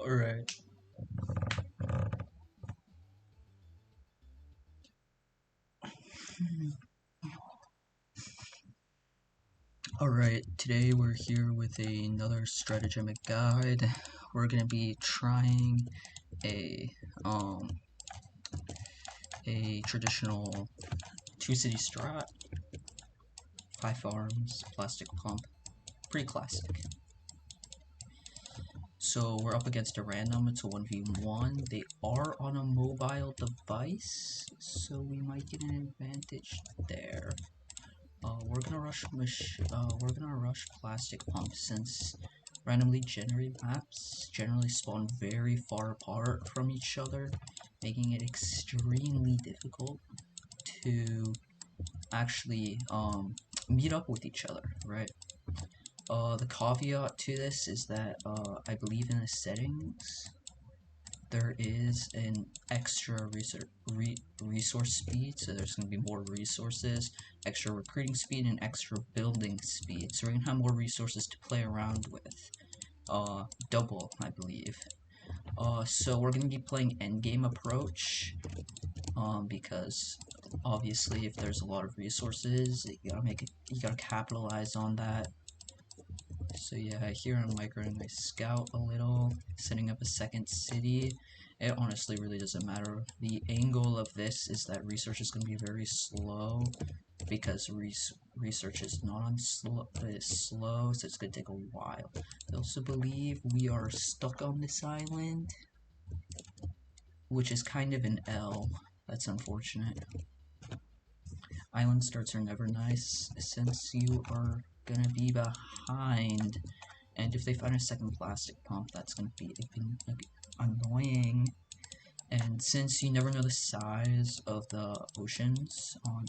Alright. Alright, today we're here with another Strategema guide. We're gonna be trying a um a traditional two-city strat, 5 farms, plastic pump, pretty classic. So we're up against a random, it's a 1v1. They are on a mobile device, so we might get an advantage there. We're gonna rush plastic pump since randomly generated maps generally spawn very far apart from each other, making it extremely difficult to actually meet up with each other, right? The caveat to this is that I believe in the settings there is an extra resource speed, so there's going to be more resources, extra recruiting speed, and extra building speed. So we're going to have more resources to play around with. Double, I believe. So we're going to be playing endgame approach, because obviously if there's a lot of resources, you gotta capitalize on that. So yeah, here I'm migrating my scout a little, setting up a second city. It honestly really doesn't matter. The angle of this is that research is going to be very slow, because research is not on slow, so it's going to take a while. I also believe we are stuck on this island, which is kind of an L. That's unfortunate. Island starts are never nice, since you are gonna be behind, and if they find a second plastic pump, that's gonna be annoying. And since you never know the size of the oceans on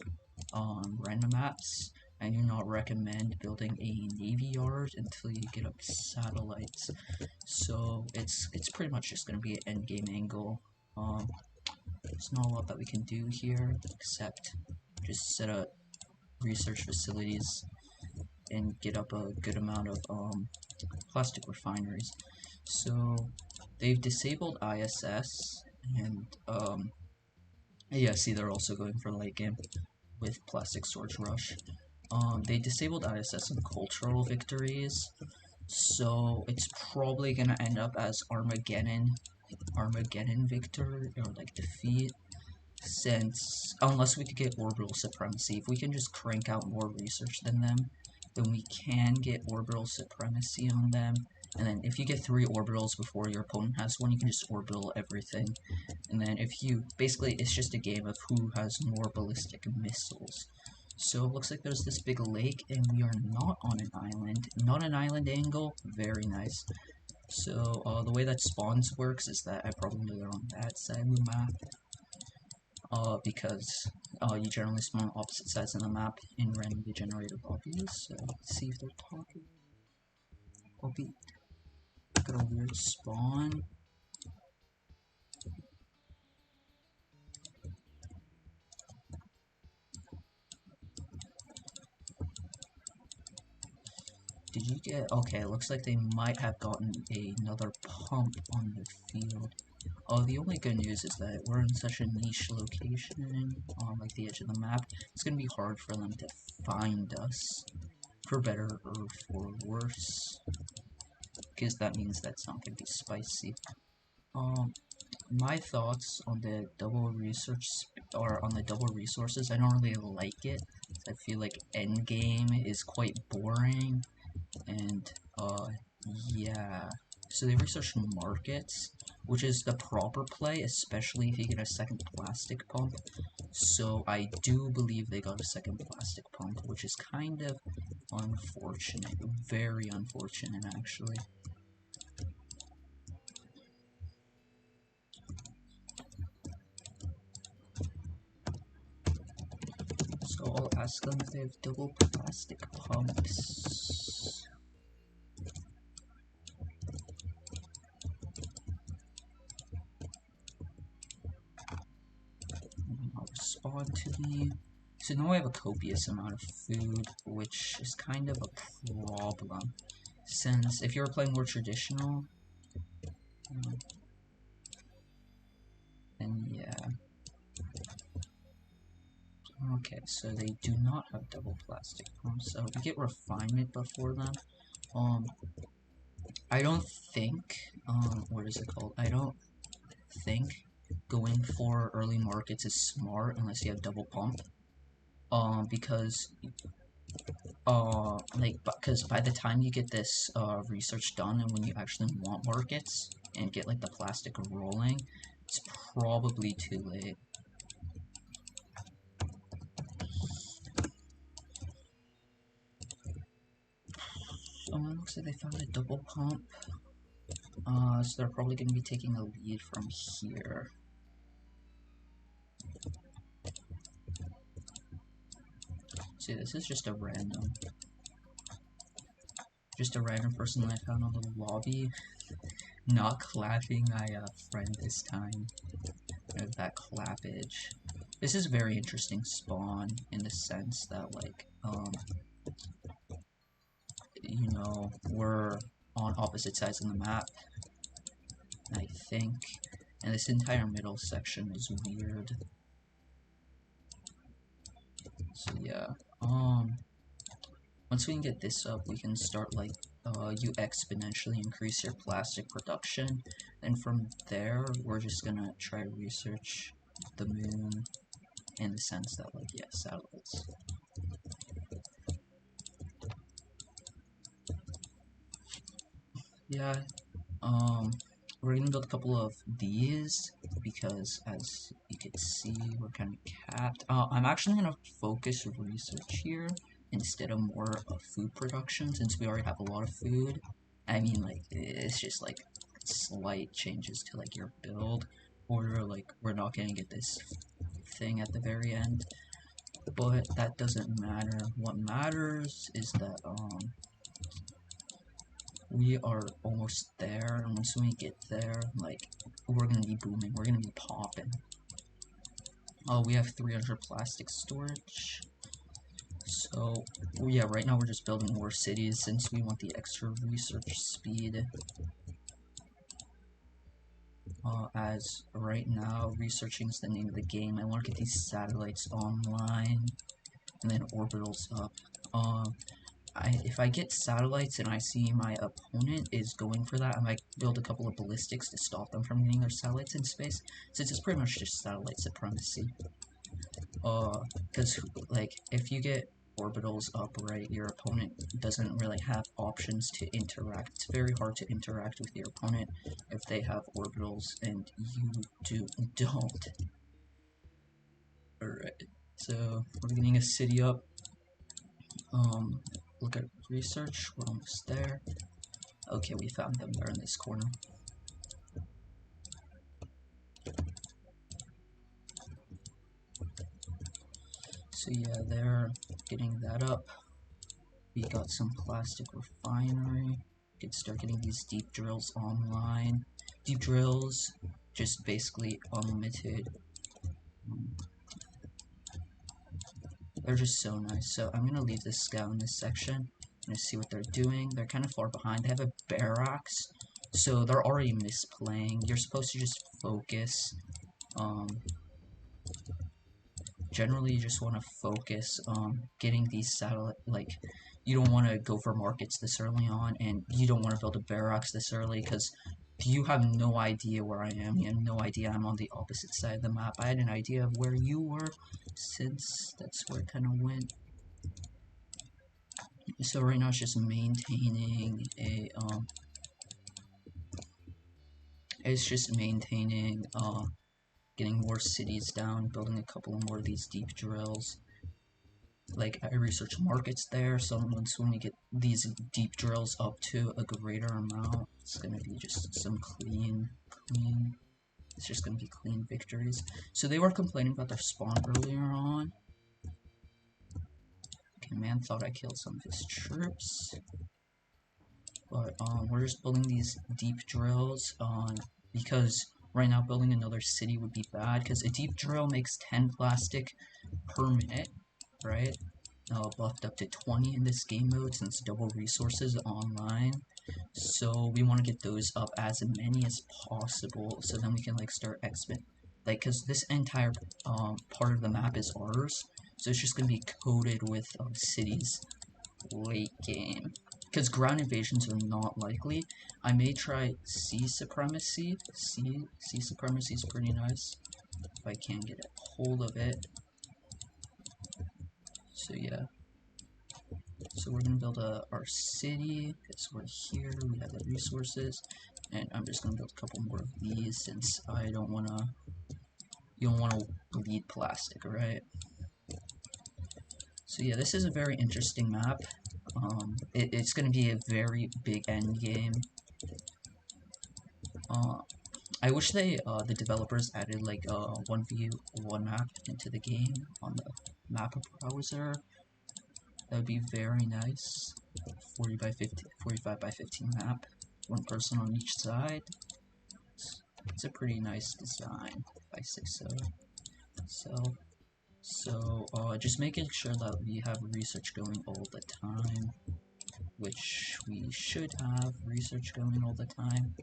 random maps, I do not recommend building a navy yard until you get up satellites. So it's pretty much just gonna be an endgame angle. There's not a lot that we can do here except just set up research facilities and get up a good amount of plastic refineries. So they've disabled ISS, and yeah, see, they're also going for late game with plastic storage rush. They disabled ISS and cultural victories, so it's probably gonna end up as Armageddon victory, or like defeat, since unless we could get orbital supremacy. If we can just crank out more research than them, then we can get orbital supremacy on them. And then if you get 3 orbitals before your opponent has one, you can just orbital everything. And then if you, basically it's just a game of who has more ballistic missiles. So it looks like there's this big lake, and we are not on an island. Not an island angle, very nice. So the way that spawns works is that I probably are on that side of the map, because you generally spawn opposite sides of the map in randomly generated lobbies. So let's see if they're talking. Lobby. Got a weird spawn. Did you get... Okay, it looks like they might have gotten another pump on the field. The only good news is that we're in such a niche location on like the edge of the map. It's gonna be hard for them to find us, for better or for worse, because that means that's not gonna be spicy. My thoughts on the double research, or on the double resources, I don't really like it. I feel like endgame is quite boring, and yeah. So they researched markets, which is the proper play, especially if you get a second plastic pump. So I do believe they got a second plastic pump, which is kind of unfortunate, very unfortunate actually. So I'll ask them if they have double plastic pumps. I'll respond to me. So now I have a copious amount of food, which is kind of a problem. Since if you were playing more traditional, Okay, so they do not have double plastic pumps. So we get refinement before them. I don't think, what is it called? I don't think going for early markets is smart unless you have double pump. Because because by the time you get this research done and when you actually want markets and get like the plastic rolling, it's probably too late. So it looks like they found a double pump. So they're probably going to be taking a lead from here. See, this is just a random person that I found on the lobby. Not clapping my friend this time. That clappage. This is a very interesting spawn in the sense that, like, you know, we're on opposite sides of the map, I think. And this entire middle section is weird. So yeah, once we can get this up, we can start, like, you exponentially increase your plastic production. And from there, we're just gonna try to research the moon in the sense that, like, yeah, satellites. Yeah, we're gonna build a couple of these because, as you can see, we're kind of capped. I'm actually gonna focus research here instead of more of food production since we already have a lot of food. I mean, like, it's just like slight changes to like your build order. Like, we're not gonna get this thing at the very end, but that doesn't matter. What matters is that we are almost there, and once we get there, like, we're gonna be booming, we're gonna be popping. Oh, we have 300 plastic storage. So, yeah, right now we're just building more cities since we want the extra research speed. As right now, researching is the name of the game. I want to get these satellites online, and then orbitals up. If I get satellites and I see my opponent is going for that, I might build a couple of ballistics to stop them from getting their satellites in space, since it's pretty much just satellite supremacy. Because, like, if you get orbitals up, right, your opponent doesn't really have options to interact. It's very hard to interact with your opponent if they have orbitals and you don't. Alright, so we're getting a city up. Look at research, we're almost there. Okay, we found them, they're in this corner. So yeah, they're getting that up. We got some plastic refinery. We can start getting these deep drills online. Deep drills, just basically unlimited. They're just so nice. So I'm gonna leave this scout in this section. I'm gonna see what they're doing. They're kind of far behind. They have a barracks, so they're already misplaying. You're supposed to just focus. Generally, you just want to focus on getting these satellite. Like, you don't want to go for markets this early on, and you don't want to build a barracks this early because you have no idea where I am. You have no idea I'm on the opposite side of the map. I had an idea of where you were, since that's where it kind of went. So right now it's just maintaining a it's just maintaining getting more cities down, building a couple more of these deep drills. Like, I research markets there, so once when we get these deep drills up to a greater amount, it's gonna be just some clean, it's just gonna be clean victories. So they were complaining about their spawn earlier on. Okay, man thought I killed some of his troops. But we're just building these deep drills because right now building another city would be bad, because a deep drill makes 10 plastic per minute, right? Buffed up to 20 in this game mode since double resources online. So we want to get those up as many as possible, so then we can, like, start like, because this entire part of the map is ours, so it's just gonna be coated with cities late game. Because ground invasions are not likely. I may try sea supremacy. Sea supremacy is pretty nice if I can get a hold of it. So yeah. So we're gonna build our city because we're here. We have the resources, and I'm just gonna build a couple more of these since I don't wanna. You don't wanna bleed plastic, right? So yeah, this is a very interesting map. It's gonna be a very big end game. I wish the developers added like a 1v1 map into the game on the map browser. That would be very nice. 40 by 50, 45 by 15 map. One person on each side. It's a pretty nice design, if I say so. So just making sure that we have research going all the time, which we should have research going all the time.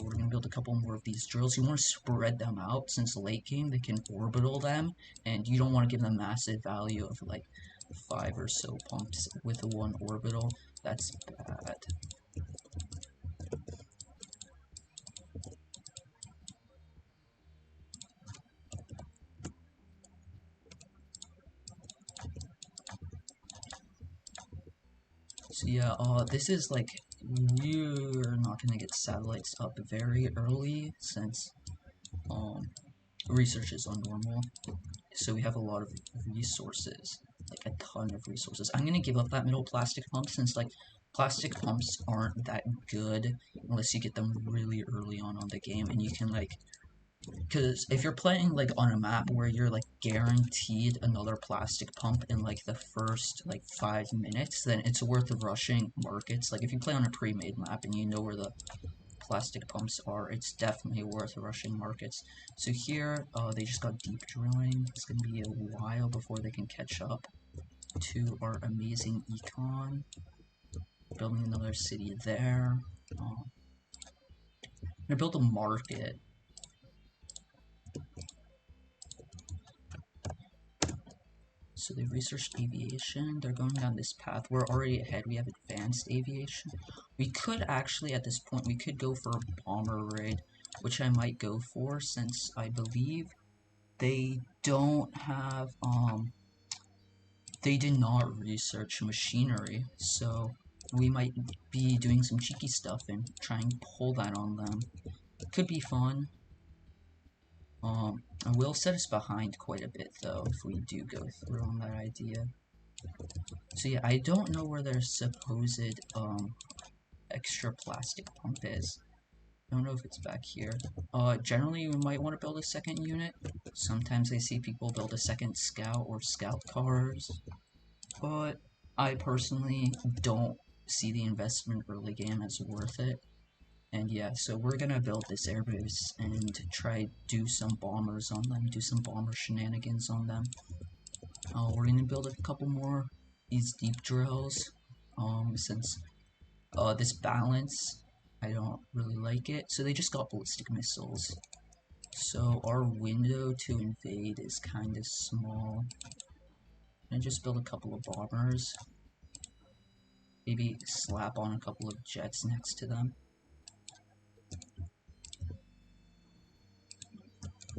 We're going to build a couple more of these drills. You want to spread them out since late game they can orbital them, and you don't want to give them massive value of like 5 or so pumps with a 1 orbital. That's bad. So yeah, this is like, we're not gonna get satellites up very early since research is on normal. So we have a lot of resources, like a ton of resources. I'm gonna give up that middle plastic pump since like plastic pumps aren't that good unless you get them really early on the game, and you can like, because if you're playing like on a map where you're like guaranteed another plastic pump in like the first like 5 minutes, then it's worth rushing markets. Like if you play on a pre-made map and you know where the plastic pumps are, it's definitely worth rushing markets. So here, they just got deep drilling. It's gonna be a while before they can catch up to our amazing econ. Building another city there. I'm gonna build a market. So they researched aviation. They're going down this path. We're already ahead. We have advanced aviation. We could actually, at this point, we could go for a bomber raid, which I might go for since I believe they don't have, they did not research machinery. So we might be doing some cheeky stuff and try and pull that on them. Could be fun. It will set us behind quite a bit though if we do go through on that idea. So yeah, I don't know where their supposed extra plastic pump is. I don't know if it's back here. Generally you might want to build a second unit. Sometimes I see people build a second scout or scout cars, but I personally don't see the investment early game as worth it. And yeah, so we're gonna build this airbase and try do some bombers on them, do some bomber shenanigans on them. We're gonna build a couple more these deep drills, since this balance, I don't really like it. So they just got ballistic missiles. So our window to invade is kind of small. And just build a couple of bombers. Maybe slap on a couple of jets next to them.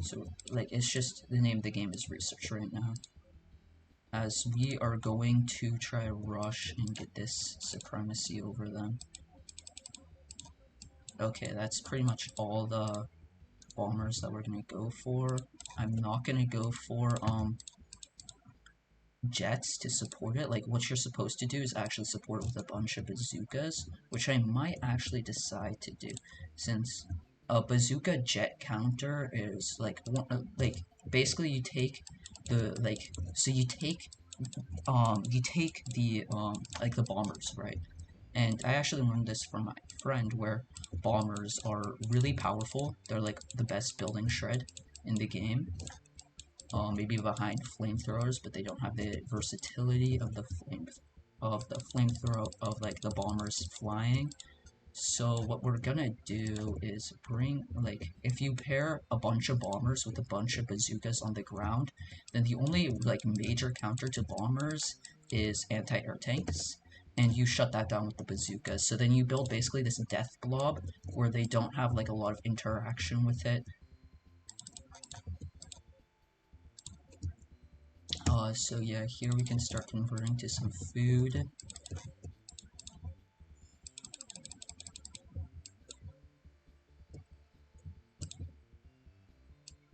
So, like, it's just, the name of the game is research right now. As we are going to try to rush and get this supremacy over them. Okay, that's pretty much all the bombers that we're gonna go for. I'm not gonna go for, jets to support it. Like, what you're supposed to do is actually support it with a bunch of bazookas, which I might actually decide to do, since a bazooka jet counter is like basically you take the you take the like the bombers, right? And I actually learned this from my friend, where bombers are really powerful. They're like the best building shred in the game. Maybe behind flamethrowers, but they don't have the versatility of the flamethrower of like the bombers flying. So what we're gonna do is bring, like, if you pair a bunch of bombers with a bunch of bazookas on the ground, then the only, like, major counter to bombers is anti-air tanks, and you shut that down with the bazookas. So then you build basically this death blob where they don't have, like, a lot of interaction with it. So yeah, here we can start converting to some food.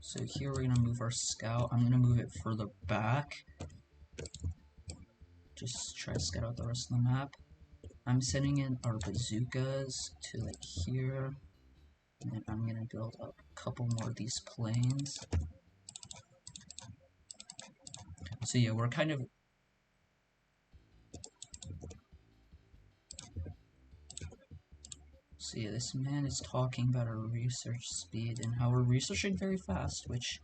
So here we're gonna move our scout. I'm gonna move it further back. Just try to scout out the rest of the map. I'm sending in our bazookas to like here. And then I'm gonna build up a couple more of these planes. So yeah, we're kind of... So yeah, this man is talking about our research speed and how we're researching very fast, which,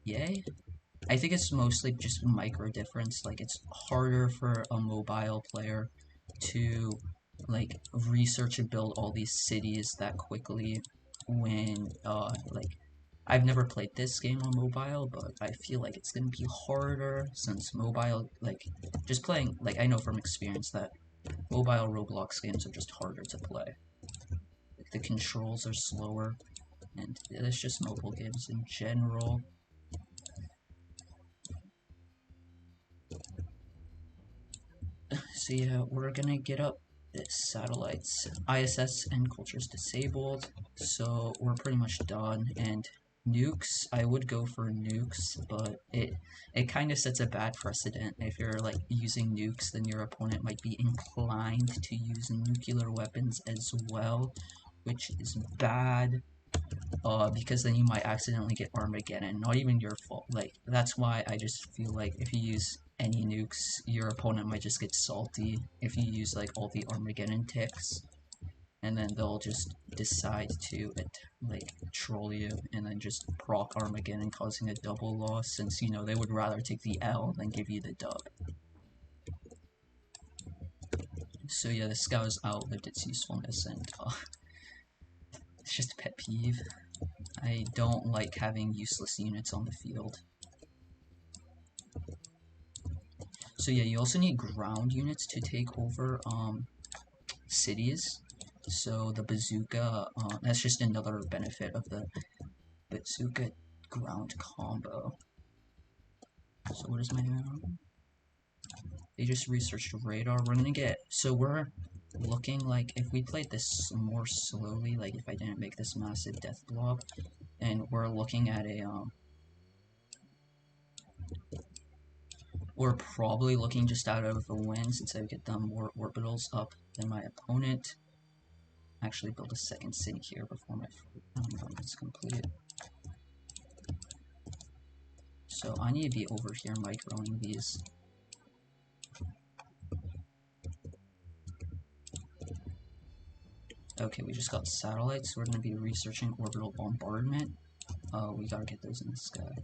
yay? I think it's mostly just micro difference. Like, it's harder for a mobile player to, like, research and build all these cities that quickly when, like, I've never played this game on mobile, but I feel like it's gonna be harder since mobile, like, just playing, like, I know from experience that mobile Roblox games are just harder to play. Like, the controls are slower, and it's just mobile games in general. So yeah, we're gonna get up the satellites. ISS and cultures disabled, so we're pretty much done. And nukes, I would go for nukes, but it kind of sets a bad precedent. If you're like using nukes, then your opponent might be inclined to use nuclear weapons as well, which is bad. Because then you might accidentally get Armageddon. Not even your fault. Like, that's why I just feel like if you use any nukes, your opponent might just get salty if you use, like, all the Armageddon ticks. And then they'll just decide to, like, troll you and then just proc Armageddon, causing a double loss, since, you know, they would rather take the L than give you the dub. So yeah, the scout has outlived its usefulness, and, it's just a pet peeve. I don't like having useless units on the field. So yeah, you also need ground units to take over cities. So the bazooka, that's just another benefit of the bazooka ground combo. So what is my doing? They just researched radar. We're gonna get, so we're looking like, if we played this more slowly, like if I didn't make this massive death blob, and we're looking at a, we're probably looking just out of a win since I get them more orbitals up than my opponent. Actually build a second city here before my run is complete. So I need to be over here microing these. Okay, we just got satellites. We're going to be researching orbital bombardment. We gotta get those in the sky.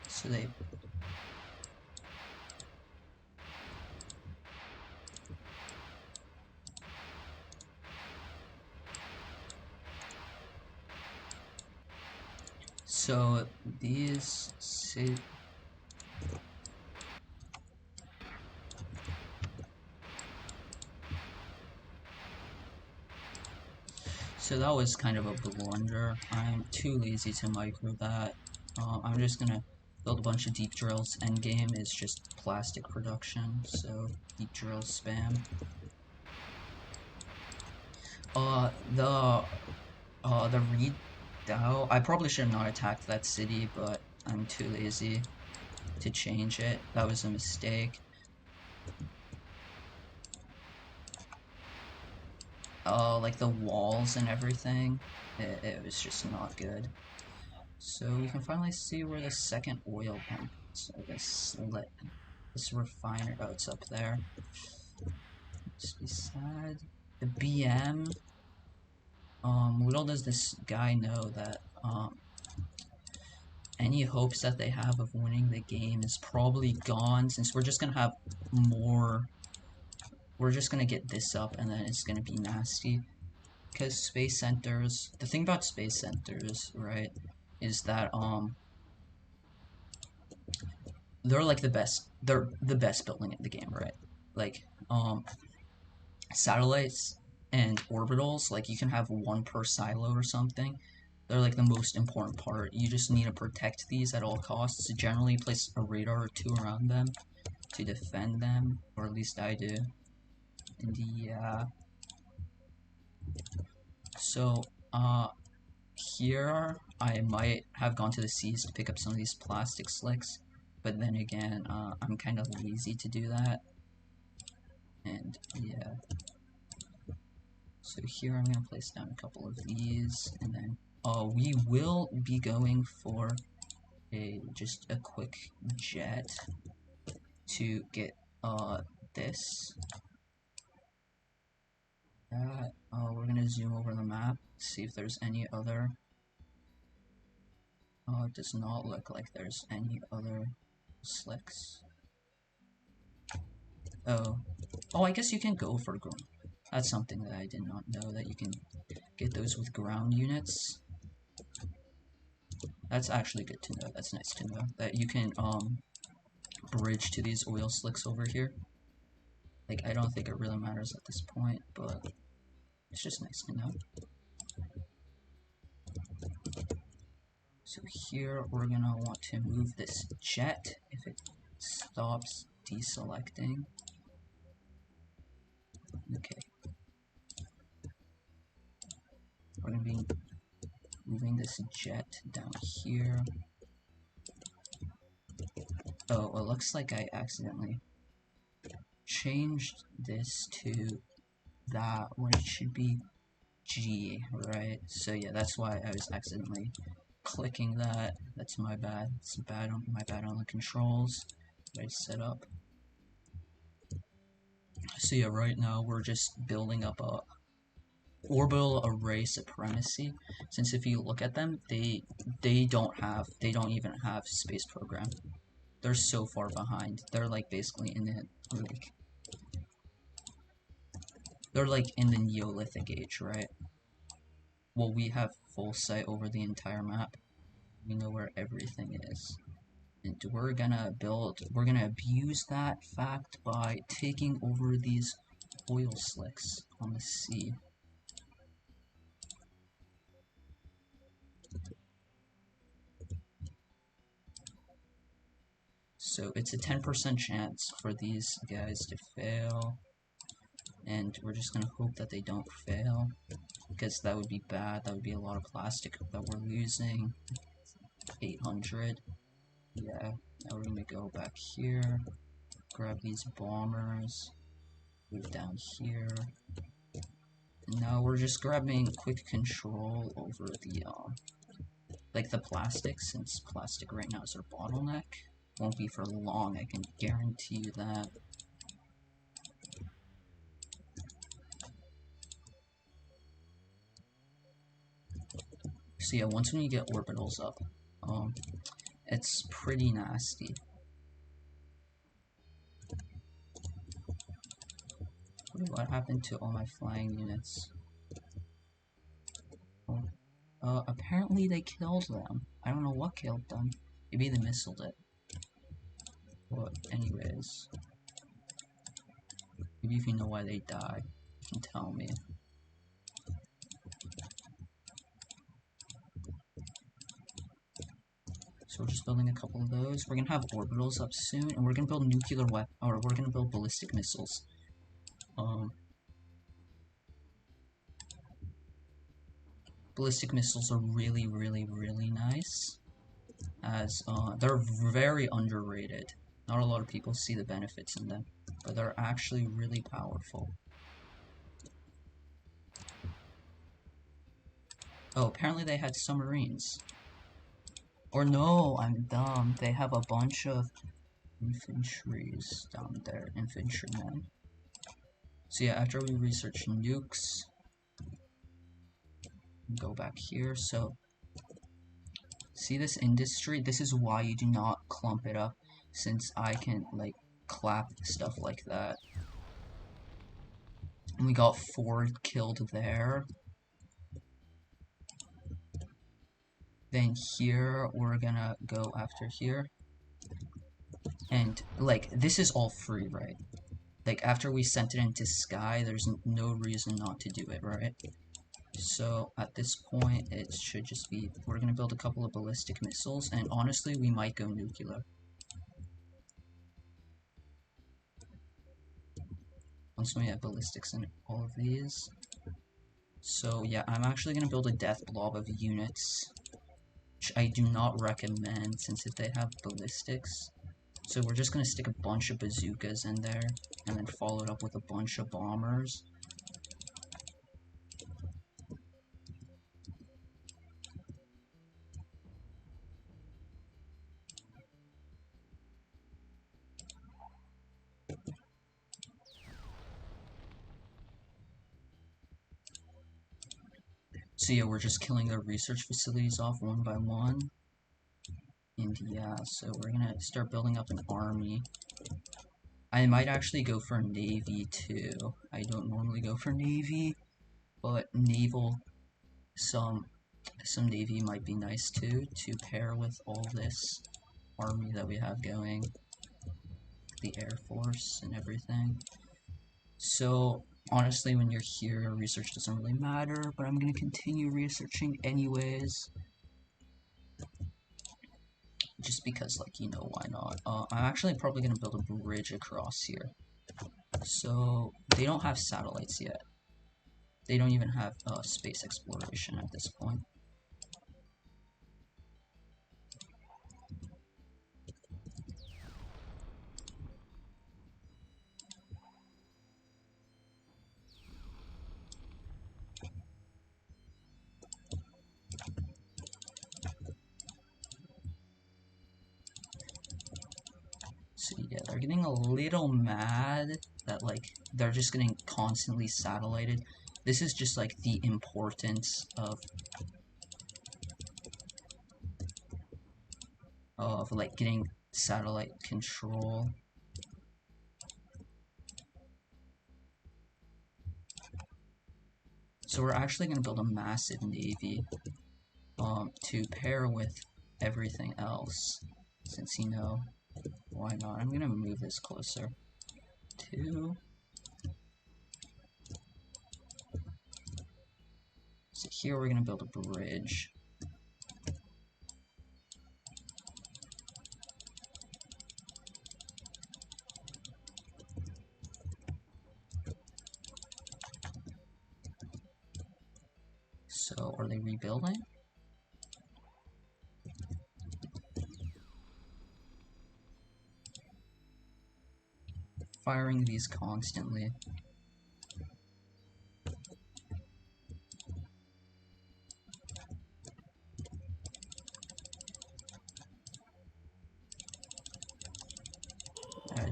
So they... So these... So that was kind of a blunder. I'm too lazy to micro that. I'm just gonna build a bunch of deep drills. Endgame is just plastic production, so deep drill spam. The redoubt, I probably should have not attacked that city, but I'm too lazy to change it. That was a mistake. like the walls and everything, it was just not good. So we can finally see where the second oil pump is, or this slit, this refiner. Oh, it's up there. Just beside the BM. Little does this guy know that any hopes that they have of winning the game is probably gone, since we're just gonna have more. We're just gonna get this up, and then it's gonna be nasty. Because space centers, the thing about space centers, right, is that they're like the best. They're the best building in the game, right? Like satellites and orbitals, like you can have one per silo or something. They're like the most important part. You just need to protect these at all costs. Generally, place a radar or two around them to defend them, or at least I do. And yeah. So, here I might have gone to the seas to pick up some of these plastic slicks, but then again, I'm kind of lazy to do that. And yeah. So here I'm gonna place down a couple of these, and then we will be going for just a quick jet to get this. We're gonna zoom over the map, see if there's any other. It does not look like there's any other slicks. Oh, I guess you can go for ground. That's something that I did not know, that you can get those with ground units. That's actually good to know. That's nice to know that you can bridge to these oil slicks over here. Like, I don't think it really matters at this point, but it's just nice to know. So here we're gonna want to move this jet if it stops deselecting. Okay. We're gonna be moving this jet down here. Oh, it looks like I accidentally changed this to that when it should be G, right? So yeah, that's why I was accidentally clicking that. That's my bad. It's my bad on the controls that I set up. So yeah, right now we're just building up a orbital array supremacy. Since if you look at them, they don't even have space program. They're so far behind. They're like basically in the they're like in the Neolithic age, right? Well, we have full sight over the entire map. We know where everything is. And we're gonna abuse that fact by taking over these oil slicks on the sea. So it's a 10% chance for these guys to fail. And we're just gonna hope that they don't fail, because that would be bad. That would be a lot of plastic that we're losing. 800. Yeah, now we're gonna go back here, grab these bombers, move down here. And now we're just grabbing quick control over the like the plastic, since plastic right now is our bottleneck. Won't be for long, I can guarantee you that. So yeah, once when you get orbitals up, it's pretty nasty. What happened to all my flying units? Apparently they killed them. I don't know what killed them. Maybe they missiled it. But anyways, maybe if you know why they died, you can tell me. So we're just building a couple of those. We're gonna have orbitals up soon, and we're gonna build nuclear weapons, or we're gonna build ballistic missiles. Ballistic missiles are really, really, really nice, as they're very underrated. Not a lot of people see the benefits in them, but they're actually really powerful. Oh, apparently they had submarines. Or no, I'm dumb. They have a bunch of infantries down there, infantrymen. So yeah, after we research nukes, go back here. So see this industry? This is why you do not clump it up, since I can like clap stuff like that. And we got 4 killed there. Then here we're gonna go after here. And like this is all free, right? Like after we sent it into sky, there's no reason not to do it, right? So at this point, it should just be, we're gonna build a couple of ballistic missiles, and honestly, we might go nuclear. Once we have ballistics in all of these. So yeah, I'm actually gonna build a death blob of units, which I do not recommend since if they have ballistics. So we're just gonna stick a bunch of bazookas in there, and then follow it up with a bunch of bombers. So yeah, we're just killing their research facilities off one by one. And yeah, so we're gonna start building up an army. I might actually go for Navy too. I don't normally go for Navy, but naval, some Navy might be nice too, to pair with all this army that we have going. The Air Force and everything. So honestly, when you're here, research doesn't really matter, but I'm gonna continue researching anyways. Just because, like, you know, why not? I'm actually probably gonna build a bridge across here. So they don't have satellites yet. They don't even have space exploration at this point. So yeah, they're getting a little mad that like they're just getting constantly satellited. This is just like the importance of like getting satellite control. So we're actually going to build a massive navy to pair with everything else, since you know, why not? I'm going to move this closer. 2. So here we're going to build a bridge. So are they rebuilding? Firing these constantly.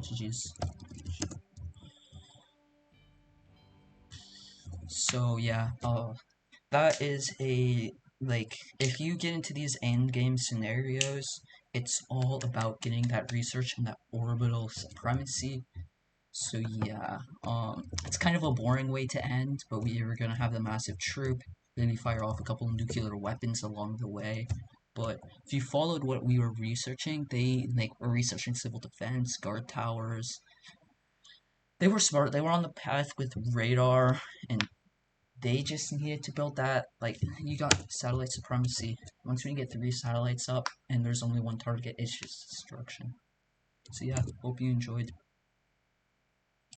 GG's. So yeah, that is a, like, if you get into these end game scenarios, it's all about getting that research and that orbital supremacy. So yeah, it's kind of a boring way to end, but we were gonna have the massive troop, then we fire off a couple of nuclear weapons along the way. But if you followed what we were researching, they were researching civil defense, guard towers. They were smart. They were on the path with radar, and they just needed to build that. Like, you got satellite supremacy. Once we get 3 satellites up, and there's only one target, it's just destruction. So yeah, hope you enjoyed.